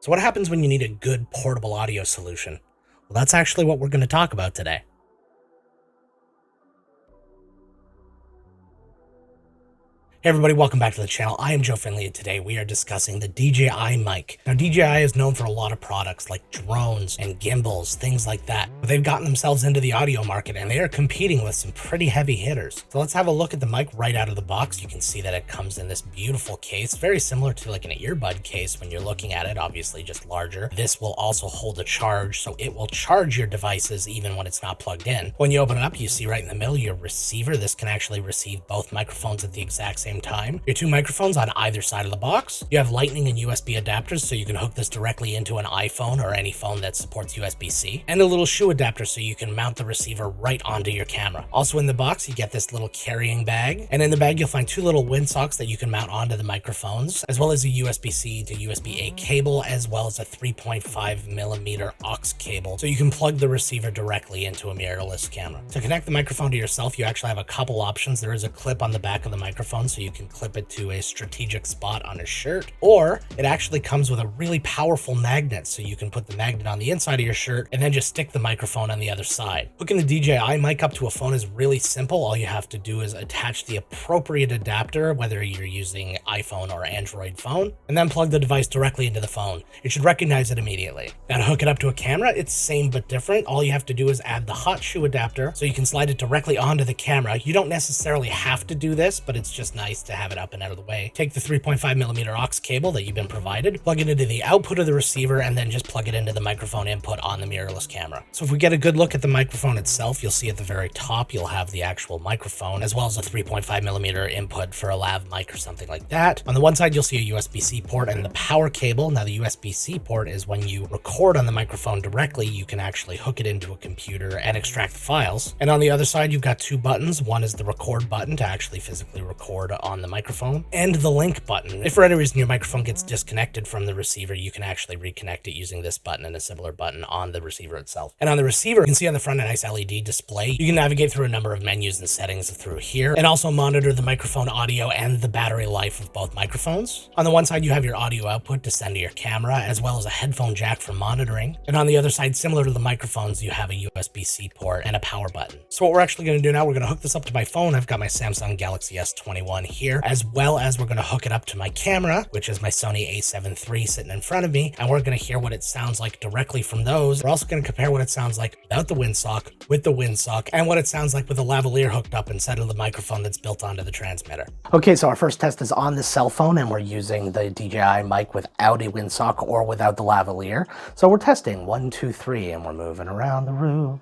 So what happens when you need a good portable audio solution? Well, that's actually what we're going to talk about today. Hey everybody, welcome back to the channel. I am Joe Finley, and today we are discussing the DJI Mic. Now, DJI is known for a lot of products like drones and gimbals, things like that. But they've gotten themselves into the audio market and they are competing with some pretty heavy hitters. So let's have a look at the mic right out of the box. You can see that it comes in this beautiful case, very similar to like an earbud case when you're looking at it, obviously just larger. This will also hold a charge, so it will charge your devices even when it's not plugged in. When you open it up, you see right in the middle your receiver. This can actually receive both microphones at the exact same time. Your two microphones on either side of the box. You have lightning and USB adapters, so you can hook this directly into an iPhone or any phone that supports USB-C, and a little shoe adapter so you can mount the receiver right onto your camera. Also in the box, you get this little carrying bag, and in the bag you'll find two little windsocks that you can mount onto the microphones, as well as a USB-C to USB-A cable, as well as a 3.5mm aux cable, so you can plug the receiver directly into a mirrorless camera. To connect the microphone to yourself, you actually have a couple options. There is a clip on the back of the microphone, so you can clip it to a strategic spot on a shirt, or it actually comes with a really powerful magnet, so you can put the magnet on the inside of your shirt and then just stick the microphone on the other side. Hooking the DJI mic up to a phone is really simple. All you have to do is attach the appropriate adapter, whether you're using iPhone or Android phone, and then plug the device directly into the phone. It should recognize it immediately. Now to hook it up to a camera, it's same but different. All you have to do is add the hot shoe adapter so you can slide it directly onto the camera. You don't necessarily have to do this, but it's just nice to have it up and out of the way. Take the 3.5mm aux cable that you've been provided, plug it into the output of the receiver, and then just plug it into the microphone input on the mirrorless camera. So if we get a good look at the microphone itself, you'll see at the very top you'll have the actual microphone, as well as a 3.5mm input for a lav mic or something like that. On the one side you'll see a USB-C port and the power cable. Now the USB-C port is when you record on the microphone directly, you can actually hook it into a computer and extract the files. And on the other side you've got two buttons. One is the record button to actually physically record on the microphone, and the link button. If for any reason your microphone gets disconnected from the receiver, you can actually reconnect it using this button and a similar button on the receiver itself. And on the receiver, you can see on the front a nice LED display. You can navigate through a number of menus and settings through here, and also monitor the microphone audio and the battery life of both microphones. On the one side, you have your audio output to send to your camera, as well as a headphone jack for monitoring. And on the other side, similar to the microphones, you have a USB-C port and a power button. So what we're actually going to do now, we're going to hook this up to my phone. I've got my Samsung Galaxy S21 here, as well as we're going to hook it up to my camera, which is my Sony a7 III sitting in front of me, and we're going to hear what it sounds like directly from those. We're also going to compare what it sounds like without the windsock, with the windsock, and what it sounds like with a lavalier hooked up instead of the microphone that's built onto the transmitter. Okay, so our first test is on the cell phone, and we're using the DJI mic without a windsock or without the lavalier. So we're testing 1, 2, 3, and we're moving around the room.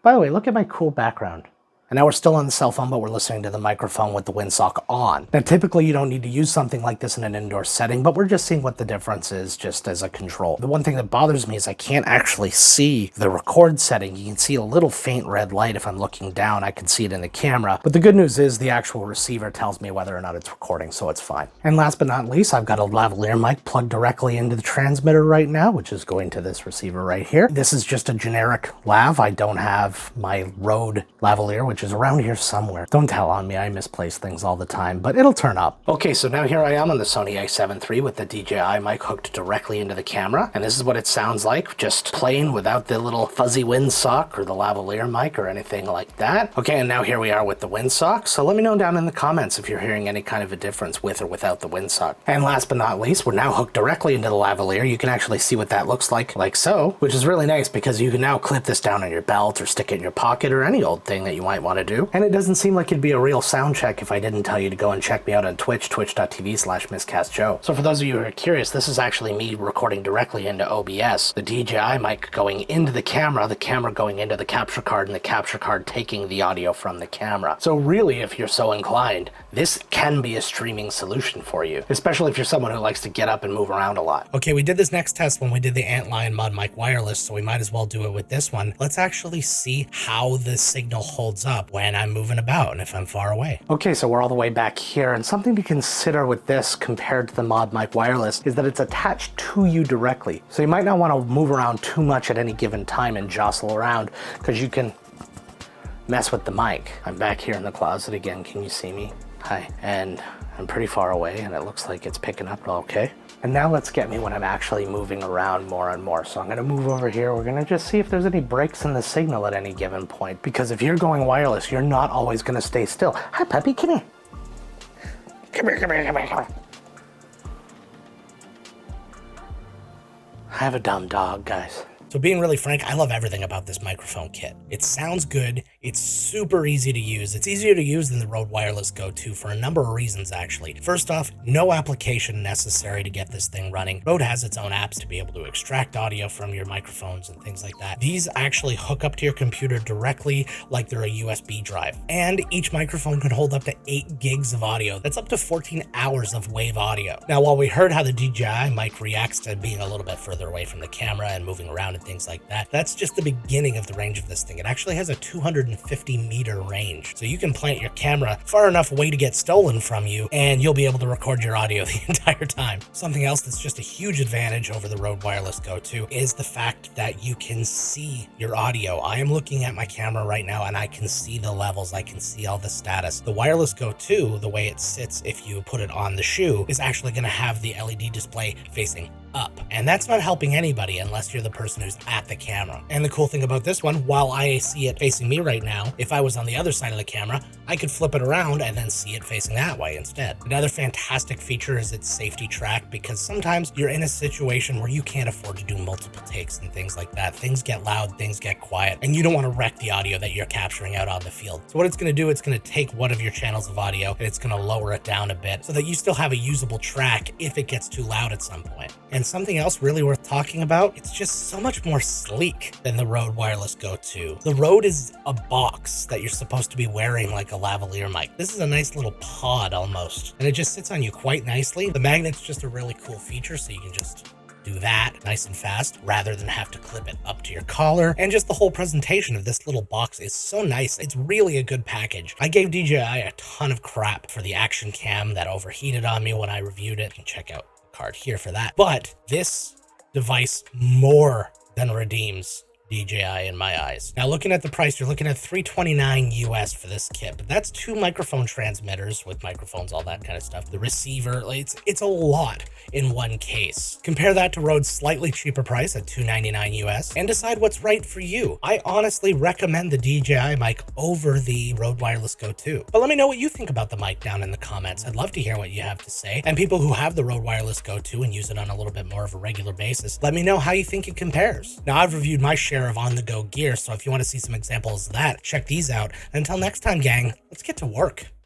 By the way, look at my cool background. And now we're still on the cell phone, but we're listening to the microphone with the windsock on. Now, typically you don't need to use something like this in an indoor setting, but we're just seeing what the difference is just as a control. The one thing that bothers me is I can't actually see the record setting. You can see a little faint red light if I'm looking down. I can see it in the camera, but the good news is the actual receiver tells me whether or not it's recording, so it's fine. And last but not least, I've got a lavalier mic plugged directly into the transmitter right now, which is going to this receiver right here. This is just a generic lav. I don't have my Rode lavalier, which is around here somewhere. Don't tell on me, I misplace things all the time, but it'll turn up. Okay, so now here I am on the Sony a7 III with the DJI mic hooked directly into the camera, and this is what it sounds like, just plain without the little fuzzy windsock or the lavalier mic or anything like that. Okay, and now here we are with the windsock, so let me know down in the comments if you're hearing any kind of a difference with or without the windsock. And last but not least, we're now hooked directly into the lavalier. You can actually see what that looks like so, which is really nice because you can now clip this down on your belt or stick it in your pocket or any old thing that you might want to do. And it doesn't seem like it'd be a real sound check if I didn't tell you to go and check me out on Twitch, twitch.tv/MiscastJoe. So for those of you who are curious, this is actually me recording directly into OBS, the DJI mic going into the camera going into the capture card, and the capture card taking the audio from the camera. So really, if you're so inclined, this can be a streaming solution for you, especially if you're someone who likes to get up and move around a lot. Okay, we did this next test when we did the Antlion Mod Mic Wireless, so we might as well do it with this one. Let's actually see how the signal holds up when I'm moving about and if I'm far away. Okay, so we're all the way back here, and something to consider with this compared to the Mod Mic Wireless is that it's attached to you directly. So you might not want to move around too much at any given time and jostle around, because you can mess with the mic. I'm back here in the closet again. Can you see me? Hi. And I'm pretty far away, and it looks like it's picking up okay. And now let's get me when I'm actually moving around more and more. So I'm gonna move over here. We're gonna just see if there's any breaks in the signal at any given point. Because if you're going wireless, you're not always gonna stay still. Hi, puppy, come here. Come here, come here, come here, come here. I have a dumb dog, guys. So being really frank, I love everything about this microphone kit. It sounds good. It's super easy to use. It's easier to use than the Rode Wireless Go 2 for a number of reasons, actually. First off, no application necessary to get this thing running. Rode has its own apps to be able to extract audio from your microphones and things like that. These actually hook up to your computer directly like they're a USB drive. And each microphone can hold up to 8 gigs of audio. That's up to 14 hours of wave audio. Now, while we heard how the DJI mic reacts to being a little bit further away from the camera and moving around things like that, that's just the beginning of the range of this thing. It actually has a 250 meter range, so you can plant your camera far enough away to get stolen from you, and you'll be able to record your audio the entire time. Something else that's just a huge advantage over the Rode Wireless Go 2 is the fact that you can see your audio. I am looking at my camera right now, and I can see the levels. I can see all the status. The Wireless Go 2, the way it sits if you put it on the shoe, is actually going to have the LED display facing up, and that's not helping anybody unless you're the person who's at the camera. And the cool thing about this one, while I see it facing me right now, if I was on the other side of the camera, I could flip it around and then see it facing that way instead. Another fantastic feature is its safety track, because sometimes you're in a situation where you can't afford to do multiple takes and things like that. Things get loud, things get quiet, and you don't want to wreck the audio that you're capturing out on the field. So what it's going to do, it's going to take one of your channels of audio and it's going to lower it down a bit so that you still have a usable track if it gets too loud at some point. And something else really worth talking about, it's just so much more sleek than the Rode Wireless Go 2. The Rode is a box that you're supposed to be wearing like a lavalier mic. This is a nice little pod almost, and it just sits on you quite nicely. The magnet's just a really cool feature, so you can just do that nice and fast rather than have to clip it up to your collar. And just the whole presentation of this little box is so nice. It's really a good package. I gave DJI a ton of crap for the action cam that overheated on me when I reviewed it. You can check out the card here for that. But this device more than redeems DJI in my eyes. Now, looking at the price, you're looking at $329 US for this kit, but that's 2 microphone transmitters with microphones, all that kind of stuff. The receiver, it's a lot in one case. Compare that to Rode's slightly cheaper price at $299 US and decide what's right for you. I honestly recommend the DJI mic over the Rode Wireless Go 2. But let me know what you think about the mic down in the comments. I'd love to hear what you have to say. And people who have the Rode Wireless Go 2 and use it on a little bit more of a regular basis, let me know how you think it compares. Now, I've reviewed my share of on-the-go gear, so if you want to see some examples of that, check these out. Until next time, gang, let's get to work.